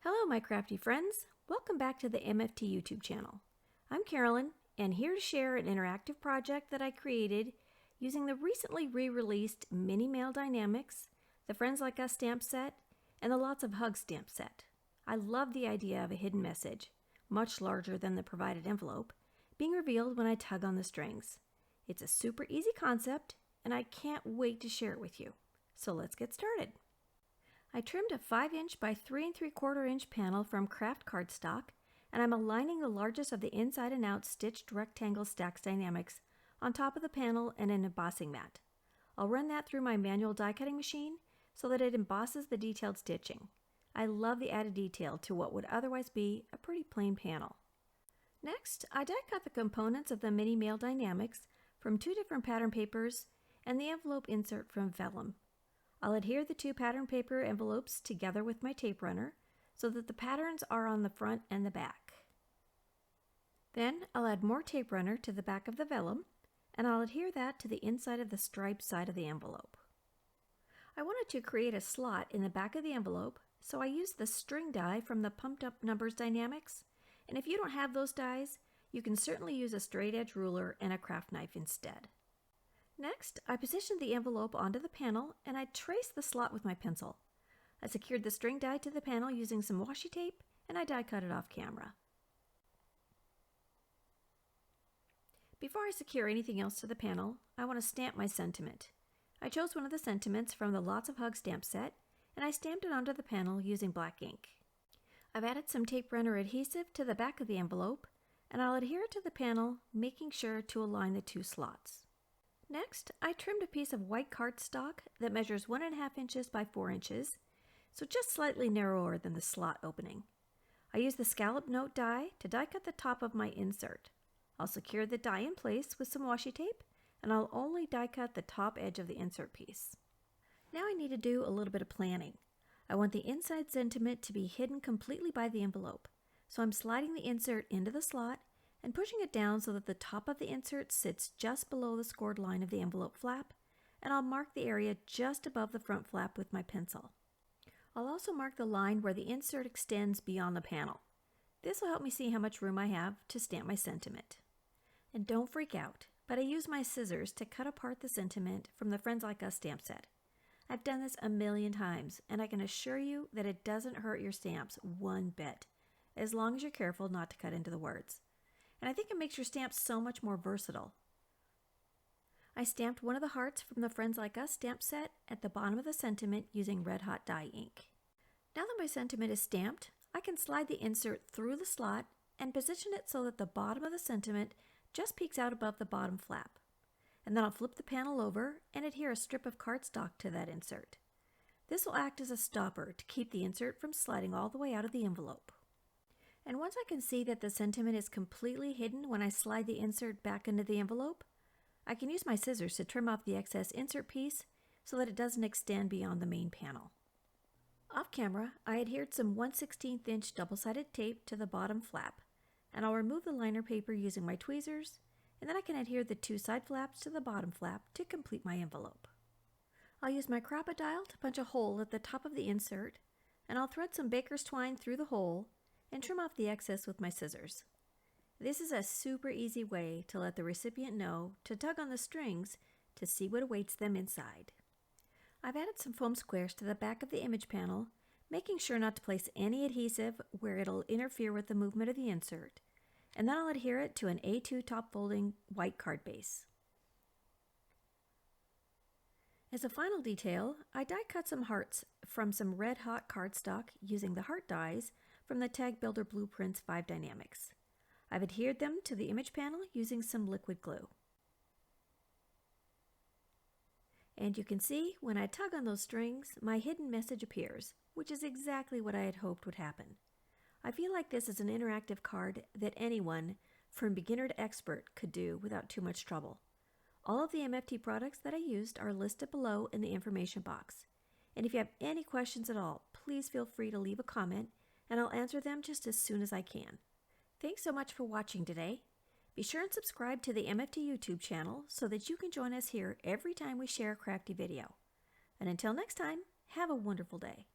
Hello my crafty friends, welcome back to the MFT YouTube channel. I'm Karolyn and here to share an interactive project that I created using the recently re-released Mini Mail Die-namics, the Friends Like Us stamp set, and the Lots of Hugs stamp set. I love the idea of a hidden message, much larger than the provided envelope, being revealed when I tug on the strings. It's a super easy concept and I can't wait to share it with you. So let's get started. I trimmed a 5" by 3 3/4 inch panel from craft cardstock, and I'm aligning the largest of the inside and out stitched rectangle STAX dynamics on top of the panel and an embossing mat. I'll run that through my manual die cutting machine so that it embosses the detailed stitching. I love the added detail to what would otherwise be a pretty plain panel. Next, I die cut the components of the Mini Mail Die-namics from 2 different pattern papers and the envelope insert from vellum. I'll adhere the 2 pattern paper envelopes together with my tape runner so that the patterns are on the front and the back. Then I'll add more tape runner to the back of the vellum and I'll adhere that to the inside of the striped side of the envelope. I wanted to create a slot in the back of the envelope, so I used the string die from the Pumped Up Numbers Dynamics, and if you don't have those dies, you can certainly use a straight edge ruler and a craft knife instead. Next, I positioned the envelope onto the panel and I traced the slot with my pencil. I secured the string die to the panel using some washi tape and I die cut it off camera. Before I secure anything else to the panel, I want to stamp my sentiment. I chose one of the sentiments from the Lots of Hugs stamp set and I stamped it onto the panel using black ink. I've added some tape runner adhesive to the back of the envelope and I'll adhere it to the panel, making sure to align the 2 slots. Next, I trimmed a piece of white cardstock that measures 1½ inches by 4 inches, so just slightly narrower than the slot opening. I used the scallop note die to die cut the top of my insert. I'll secure the die in place with some washi tape, and I'll only die cut the top edge of the insert piece. Now I need to do a little bit of planning. I want the inside sentiment to be hidden completely by the envelope, so I'm sliding the insert into the slot and pushing it down so that the top of the insert sits just below the scored line of the envelope flap, and I'll mark the area just above the front flap with my pencil. I'll also mark the line where the insert extends beyond the panel. This will help me see how much room I have to stamp my sentiment. And don't freak out, but I use my scissors to cut apart the sentiment from the Friends Like Us stamp set. I've done this a million times, and I can assure you that it doesn't hurt your stamps one bit, as long as you're careful not to cut into the words. And I think it makes your stamps so much more versatile. I stamped one of the hearts from the Friends Like Us stamp set at the bottom of the sentiment using red hot dye ink. Now that my sentiment is stamped, I can slide the insert through the slot and position it so that the bottom of the sentiment just peeks out above the bottom flap. And then I'll flip the panel over and adhere a strip of cardstock to that insert. This will act as a stopper to keep the insert from sliding all the way out of the envelope. And once I can see that the sentiment is completely hidden when I slide the insert back into the envelope, I can use my scissors to trim off the excess insert piece so that it doesn't extend beyond the main panel. Off camera, I adhered some 1/16 inch double-sided tape to the bottom flap, and I'll remove the liner paper using my tweezers, and then I can adhere the 2 side flaps to the bottom flap to complete my envelope. I'll use my crop-a-dile to punch a hole at the top of the insert, and I'll thread some baker's twine through the hole and trim off the excess with my scissors. This is a super easy way to let the recipient know to tug on the strings to see what awaits them inside. I've added some foam squares to the back of the image panel, making sure not to place any adhesive where it'll interfere with the movement of the insert, and then I'll adhere it to an A2 top folding white card base. As a final detail, I die cut some hearts from some red hot cardstock using the heart dies from the Tag Builder Blueprints 5 Dynamics. I've adhered them to the image panel using some liquid glue. And you can see when I tug on those strings, my hidden message appears, which is exactly what I had hoped would happen. I feel like this is an interactive card that anyone, from beginner to expert, could do without too much trouble. All of the MFT products that I used are listed below in the information box. And if you have any questions at all, please feel free to leave a comment and I'll answer them just as soon as I can. Thanks so much for watching today. Be sure and subscribe to the MFT YouTube channel so that you can join us here every time we share a crafty video. And until next time, have a wonderful day.